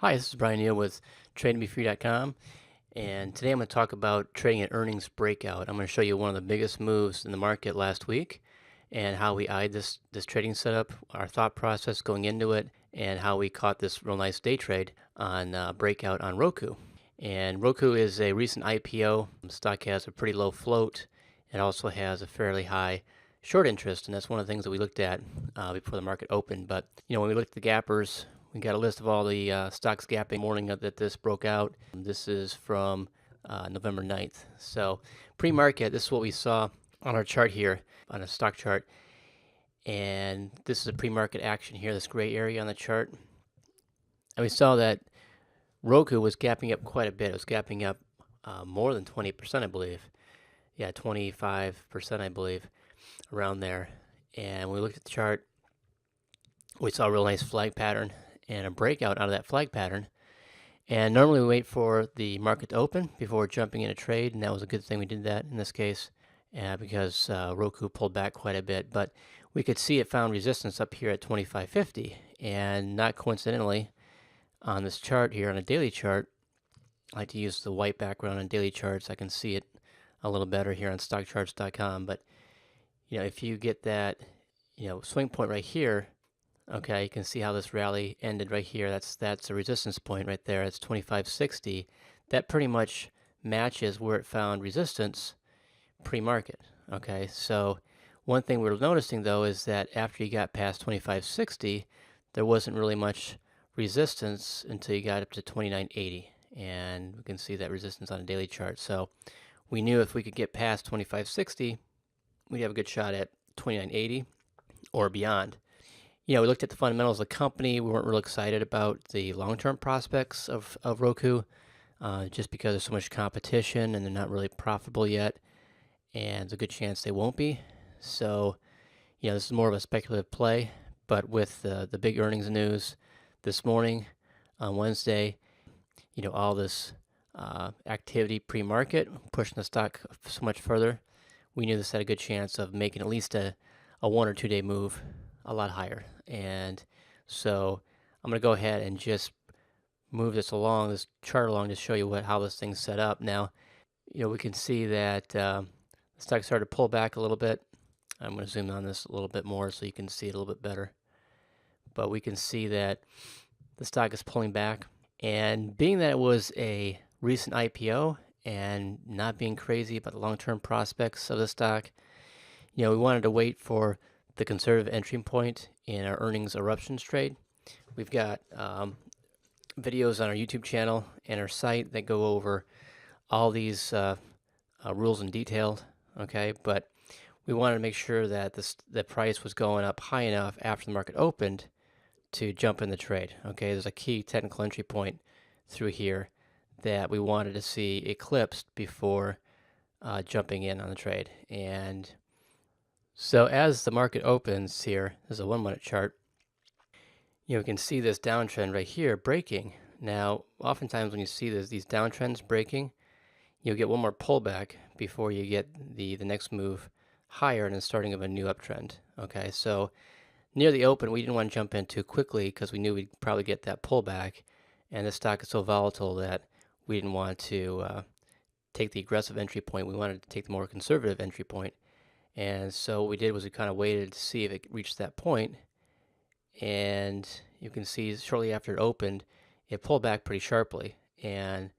Hi, this is Brian Neal with TradeToBeFree.com, and today I'm going to talk about trading an earnings breakout. I'm going to show you one of the biggest moves in the market last week and how we eyed this trading setup, our thought process going into it, and how we caught this real nice day trade on breakout on Roku. And Roku is a recent IPO. The stock has a pretty low float. It also has a fairly high short interest, and that's one of the things that we looked at before the market opened. But when we looked at the gappers, we got a list of all the stocks gapping morning that this broke out. This is from November 9th. So pre-market, this is what we saw on our chart here, on a stock chart. And this is a pre-market action here, this gray area on the chart. And we saw that Roku was gapping up quite a bit. It was gapping up more than 20%, I believe. Yeah, 25%, I believe, around there. And when we looked at the chart, we saw a real nice flag pattern and a breakout out of that flag pattern. And normally we wait for the market to open before jumping in a trade, and that was a good thing we did that in this case because Roku pulled back quite a bit. But we could see it found resistance up here at 25.50, and not coincidentally, on this chart here, on a daily chart, I like to use the white background on daily charts. I can see it a little better here on Stocktwits.com. But if you get that swing point right here, okay, you can see how this rally ended right here. That's a resistance point right there. It's 25.60. That pretty much matches where it found resistance pre-market. Okay, so one thing we're noticing though is that after you got past 25.60, there wasn't really much resistance until you got up to 29.80, and we can see that resistance on a daily chart. So we knew if we could get past 25.60, we'd have a good shot at 29.80 or beyond. We looked at the fundamentals of the company. We weren't real excited about the long-term prospects of Roku just because there's so much competition and they're not really profitable yet, and there's a good chance they won't be. So, this is more of a speculative play, but with the big earnings news this morning on Wednesday, all this activity pre-market, pushing the stock so much further, we knew this had a good chance of making at least a 1 or 2 day move a lot higher. And so I'm going to go ahead and just move this chart along to show you how this thing's set up. Now, we can see that the stock started to pull back a little bit. I'm going to zoom on this a little bit more so you can see it a little bit better. But we can see that the stock is pulling back. And being that it was a recent IPO and not being crazy about the long-term prospects of the stock, we wanted to wait for the conservative entry point in our earnings eruptions trade. We've got videos on our YouTube channel and our site that go over all these rules in detail, okay? But we wanted to make sure that the price was going up high enough after the market opened to jump in the trade, okay? There's a key technical entry point through here that we wanted to see eclipsed before jumping in on the trade. And so as the market opens here, this is a 1 minute chart, you can see this downtrend right here breaking. Now, oftentimes when you see these downtrends breaking, you'll get one more pullback before you get the next move higher and the starting of a new uptrend. Okay, so near the open, we didn't want to jump in too quickly because we knew we'd probably get that pullback, and the stock is so volatile that we didn't want to take the aggressive entry point. We wanted to take the more conservative entry point. And so what we did was we kind of waited to see if it reached that point, and you can see shortly after it opened, it pulled back pretty sharply. And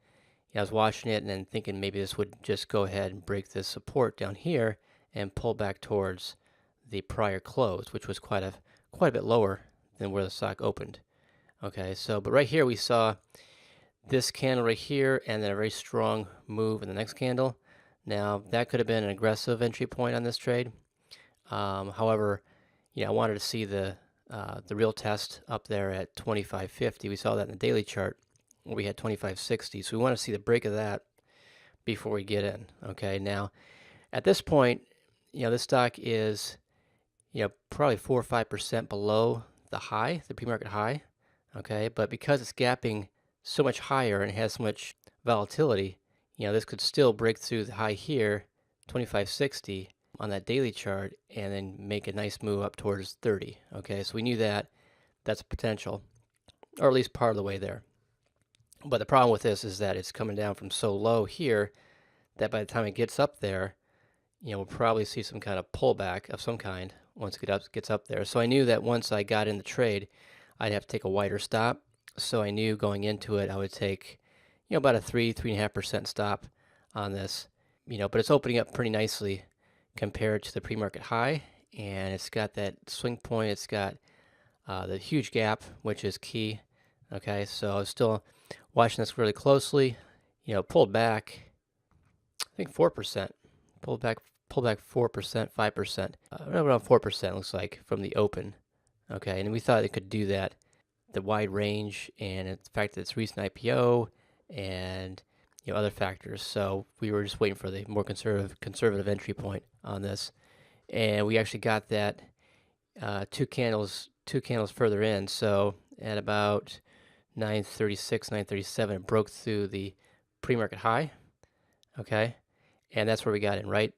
I was watching it and then thinking maybe this would just go ahead and break this support down here and pull back towards the prior close, which was quite a bit lower than where the stock opened. Okay, so but right here we saw this candle right here and then a very strong move in the next candle. Now, that could have been an aggressive entry point on this trade. However, I wanted to see the real test up there at 25.50. We saw that in the daily chart where we had 25.60. So we want to see the break of that before we get in. Okay, now at this point, this stock is probably 4 or 5% below the high, the pre-market high. Okay, but because it's gapping so much higher and it has so much volatility, this could still break through the high here, 25.60 on that daily chart, and then make a nice move up towards 30. Okay, so we knew that that's potential, or at least part of the way there. But the problem with this is that it's coming down from so low here that by the time it gets up there, we'll probably see some kind of pullback of some kind once it gets up there. So I knew that once I got in the trade, I'd have to take a wider stop. So I knew going into it, I would take, about a 3.5% stop on this. But it's opening up pretty nicely compared to the pre-market high, and it's got that swing point. It's got the huge gap, which is key. Okay, so I was still watching this really closely. Pulled back, I think 4%. Pulled back 4%, 5%. Around 4% looks like from the open. Okay, and we thought it could do that. The wide range and the fact that it's recent IPO and other factors. So we were just waiting for the more conservative entry point on this, and we actually got that two candles further in. So at about 9:36, 9:37, it broke through the pre-market high. Okay, and that's where we got in, right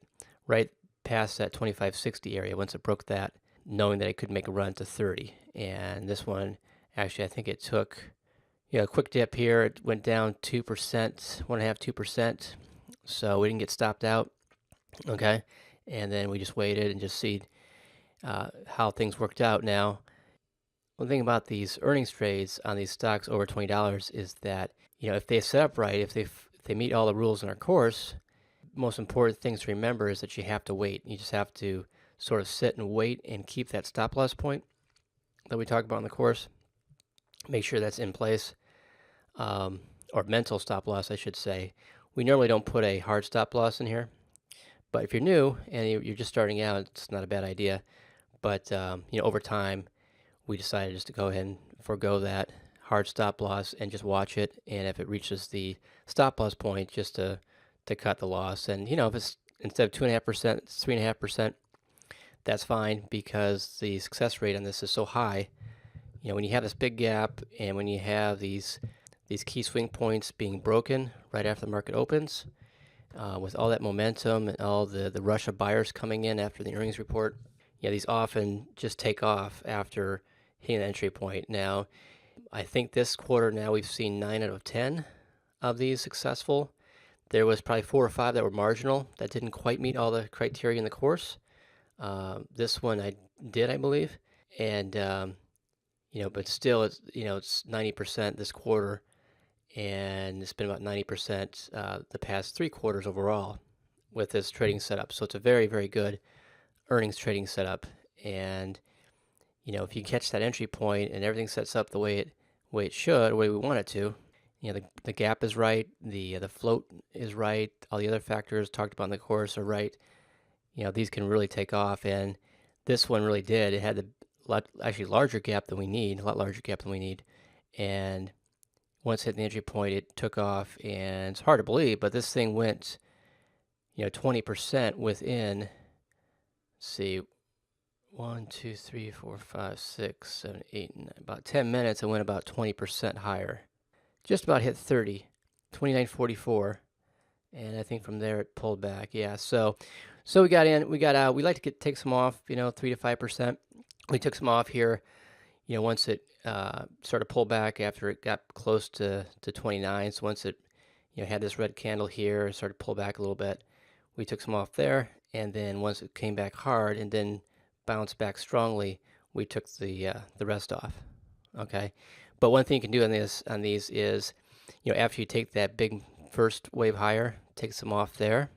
past that 2560 area. Once it broke that, knowing that it could make a run to 30, and this one actually, I think it took a quick dip here. It went down 2%, 1.5%, 2%. So we didn't get stopped out. Okay, and then we just waited and just see how things worked out. Now, one thing about these earnings trades on these stocks over $20 is that if they set up right, if they meet all the rules in our course, most important things to remember is that you have to wait. You just have to sort of sit and wait and keep that stop loss point that we talk about in the course. Make sure that's in place, or mental stop loss, I should say. We normally don't put a hard stop loss in here, but if you're new and you're just starting out, it's not a bad idea. But over time, we decided just to go ahead and forego that hard stop loss and just watch it. And if it reaches the stop loss point, just to cut the loss. And if it's instead of 2.5%, it's 3.5%. That's fine, because the success rate on this is so high. When you have this big gap and when you have these key swing points being broken right after the market opens, with all that momentum and all the rush of buyers coming in after the earnings report, these often just take off after hitting the entry point. Now, I think this quarter now we've seen 9 out of 10 of these successful. There was probably 4 or 5 that were marginal, that didn't quite meet all the criteria in the course. This one I did, I believe, and but still, it's 90% this quarter, and it's been about 90% the past 3 quarters overall with this trading setup. So it's a very, very good earnings trading setup. And if you catch that entry point and everything sets up the way it should, the way we want it to, the gap is right, the float is right, all the other factors talked about in the course are right. These can really take off, and this one really did. It had actually larger gap than we need, a lot larger gap than we need. And once hitting the entry point, it took off, and it's hard to believe, but this thing went, 20% within, let's see, 1, 2, 3, 4, 5, 6, 7, 8, 9, about 10 minutes, it went about 20% higher. Just about hit 30, 29.44, and I think from there it pulled back. Yeah, so we got in, we got out. We like to take some off, 3 to 5%. We took some off here, once it started to pull back after it got close to 29. So once it, had this red candle here, it started to pull back a little bit. We took some off there, and then once it came back hard and then bounced back strongly, we took the rest off. Okay, but one thing you can do on these is, after you take that big first wave higher, take some off there.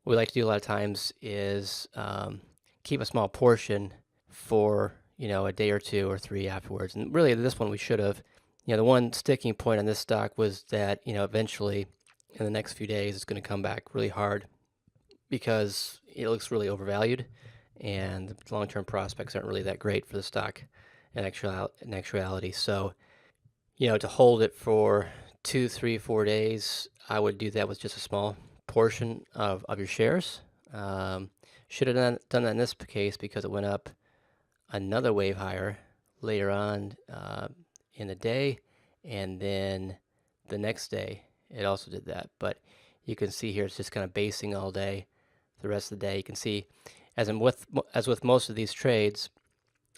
What we like to do a lot of times is keep a small portion for a day or 2 or 3 afterwards. And really, this one we should have. The one sticking point on this stock was that eventually in the next few days it's going to come back really hard, because it looks really overvalued, and the long-term prospects aren't really that great for the stock in actuality. So to hold it for 2, 3, 4 days, I would do that with just a small portion of your shares. Should have done that in this case, because it went up another wave higher later on in the day, and then the next day it also did that. But you can see here it's just kind of basing all day. The rest of the day, you can see, as with most of these trades,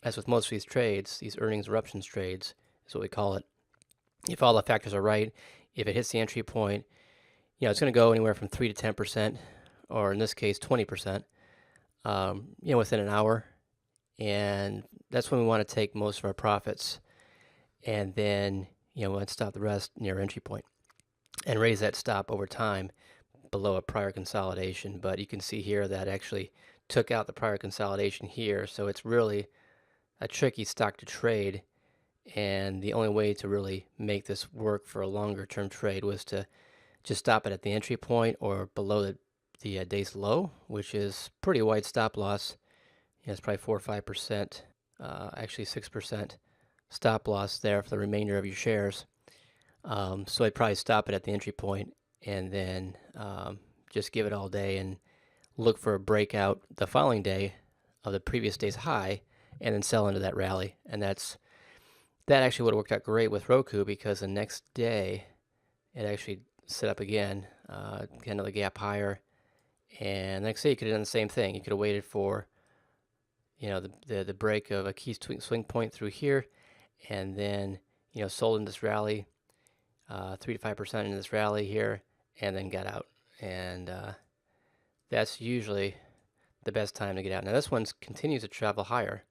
these earnings eruptions trades is what we call it. If all the factors are right, if it hits the entry point, it's going to go anywhere from 3 to 10%, or in this case, 20%, within an hour. And that's when we want to take most of our profits. And then, we want to stop the rest near entry point and raise that stop over time below a prior consolidation. But you can see here that actually took out the prior consolidation here. So it's really a tricky stock to trade. And the only way to really make this work for a longer term trade was to just stop it at the entry point or below the day's low, which is pretty wide stop loss. It's probably 4 or 5%, actually 6% stop loss there for the remainder of your shares. So I'd probably stop it at the entry point and then just give it all day and look for a breakout the following day of the previous day's high and then sell into that rally. And that actually would have worked out great with Roku, because the next day it actually set up again, get another gap higher, and the next day you could have done the same thing. You could have waited for the break of a key swing point through here, and then sold in this rally, 3 to 5% in this rally here, and then got out. And that's usually the best time to get out. Now this one continues to travel higher,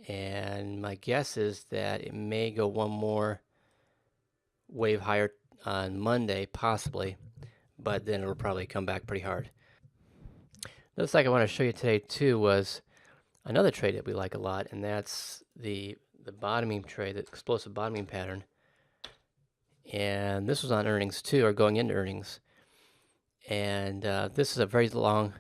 and my guess is that it may go one more wave higher on Monday, possibly, but then it'll probably come back pretty hard. Another stock I want to show you today too was another trade that we like a lot, and that's the bottoming trade, the explosive bottoming pattern. And this was on earnings too, or going into earnings. And this is a very long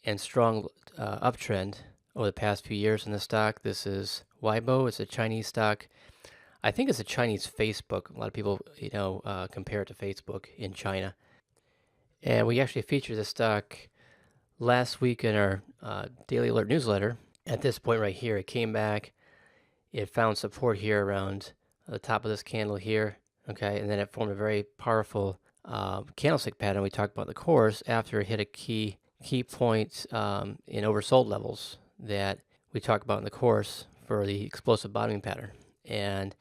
and strong uptrend over the past few years in the stock. This is Weibo. It's a Chinese stock. I think it's a Chinese Facebook. A lot of people, compare it to Facebook in China. And we actually featured this stock last week in our Daily Alert newsletter. At this point right here, it came back. It found support here around the top of this candle here. Okay, and then it formed a very powerful candlestick pattern we talked about in the course after it hit a key point in oversold levels that we talked about in the course for the explosive bottoming pattern. And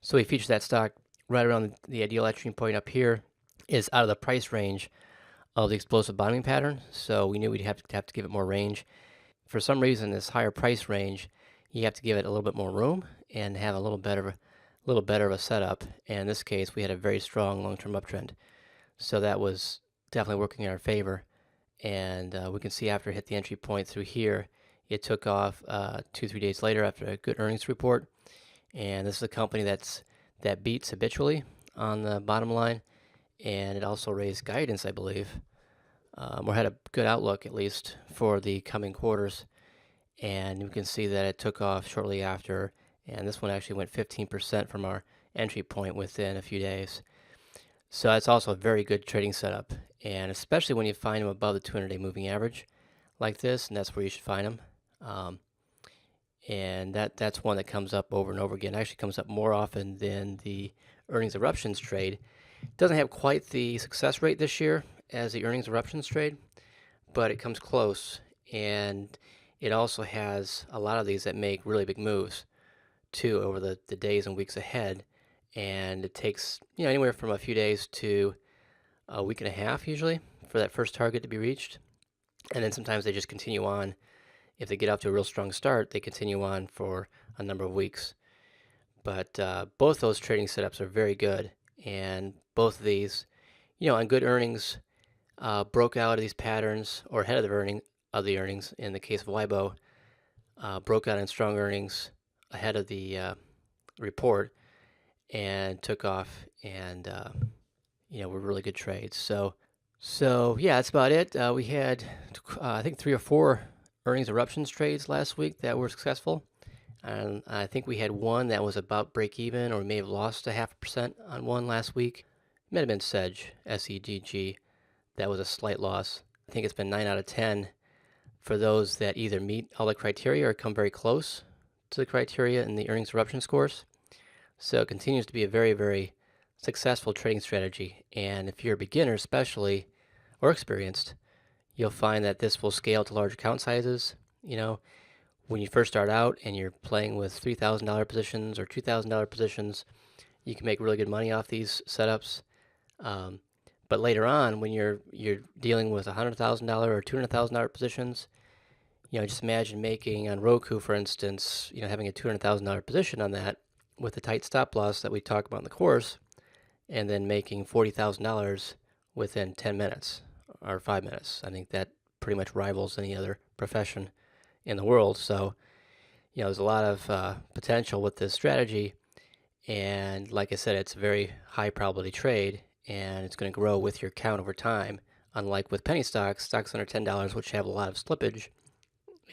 so we featured that stock right around the ideal entry point up here is out of the price range of the explosive bottoming pattern. So we knew we'd have to give it more range. For some reason, this higher price range, you have to give it a little bit more room and have a little better of a setup. And in this case, we had a very strong long-term uptrend. So that was definitely working in our favor. And we can see after it hit the entry point through here, it took off 2-3 days later after a good earnings report. And this is a company that beats habitually on the bottom line, and it also raised guidance, I believe, or had a good outlook at least for the coming quarters. And you can see that it took off shortly after, and this one actually went 15% from our entry point within a few days. So that's also a very good trading setup, and especially when you find them above the 200-day moving average like this, and that's where you should find them. And that's one that comes up over and over again. It actually comes up more often than the earnings eruptions trade. It doesn't have quite the success rate this year as the earnings eruptions trade, but it comes close. And it also has a lot of these that make really big moves too over the days and weeks ahead. And it takes anywhere from a few days to a week and a half usually for that first target to be reached. And then sometimes they just continue on. If they get off to a real strong start, they continue on for a number of weeks. But both those trading setups are very good. And both of these, on good earnings, broke out of these patterns or ahead of the earnings. In the case of Weibo, broke out in strong earnings ahead of the report and took off, and were really good trades. So yeah, that's about it. We had I think 3 or 4 earnings eruptions trades last week that were successful, and I think we had one that was about break even, or we may have lost 0.5% on one last week. It might have been Sedge, SEGG. That was a slight loss. I think it's been 9 out of 10 for those that either meet all the criteria or come very close to the criteria in the earnings eruption scores. So it continues to be a very, very successful trading strategy. And if you're a beginner especially, or experienced, you'll find that this will scale to large account sizes. When you first start out and you're playing with $3,000 positions or $2,000 positions, You can make really good money off these setups. But later on, when you're dealing with $100,000 or $200,000 positions, just imagine making on Roku, for instance, having a $200,000 position on that with a tight stop loss that we talk about in the course, and then making $40,000 within 10 minutes or 5 minutes. I think that pretty much rivals any other profession in the world. So, there's a lot of potential with this strategy. And like I said, it's a very high probability trade, and it's going to grow with your count over time. Unlike with penny stocks under $10, which have a lot of slippage,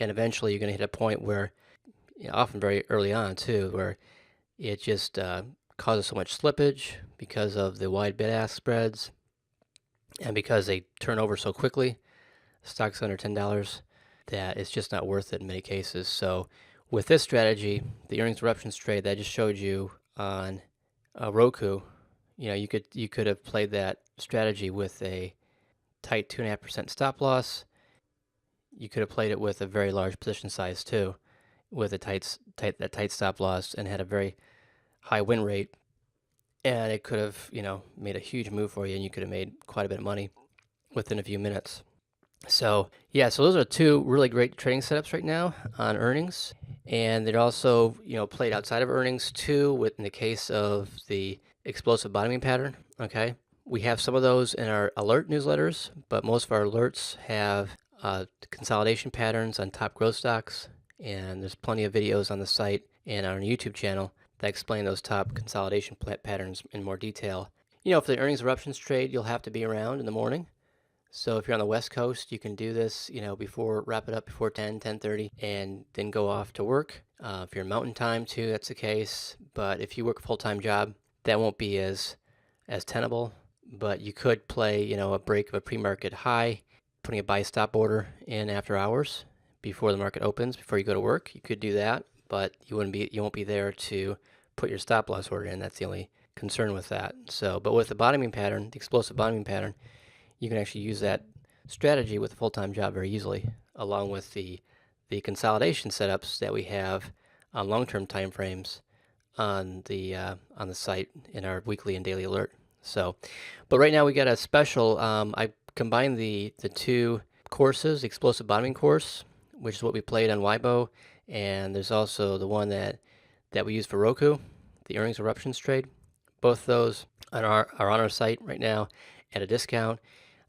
and eventually you're going to hit a point where, often very early on too, where it just causes so much slippage because of the wide bid-ask spreads, and because they turn over so quickly, stocks under $10, that it's just not worth it in many cases. So with this strategy, the earnings eruptions trade that I just showed you on Roku, you could have played that strategy with a tight 2.5% stop loss. You could have played it with a very large position size too, with a tight stop loss, and had a very high win rate, and it could have made a huge move for you, and you could have made quite a bit of money within a few minutes. So yeah, so those are two really great trading setups right now on earnings, and they're also played outside of earnings too, in the case of the explosive bottoming pattern. Okay, we have some of those in our alert newsletters, but most of our alerts have consolidation patterns on top growth stocks, and there's plenty of videos on the site and on our YouTube channel that explain those top consolidation patterns in more detail. For the earnings eruptions trade, you'll have to be around in the morning. So if you're on the West Coast, you can do this, wrap it up before 10:30, and then go off to work. If you're in Mountain Time too, that's the case. But if you work a full-time job, that won't be as tenable. But you could play, a break of a pre-market high, putting a buy stop order in after hours before the market opens, before you go to work. You could do that, but you won't be there to put your stop loss order in. That's the only concern with that. So, but with the bottoming pattern, the explosive bottoming pattern, you can actually use that strategy with a full-time job very easily, along with the consolidation setups that we have on long-term time frames on the site in our weekly and daily alert. So, but right now we got a special. I combined the two courses, the explosive bottoming course, which is what we played on Weibo, and there's also the one that we use for Roku, the earnings eruptions trade. Both those are on our site right now at a discount.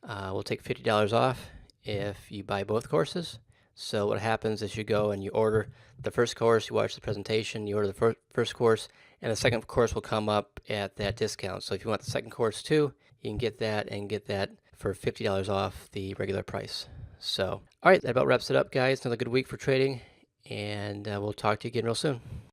We'll take $50 off if you buy both courses. So what happens is you go and you order the first course, you watch the presentation, you order the first course, and the second course will come up at that discount. So if you want the second course too, you can get that for $50 off the regular price. So, all right, that about wraps it up, guys. Another good week for trading, and we'll talk to you again real soon.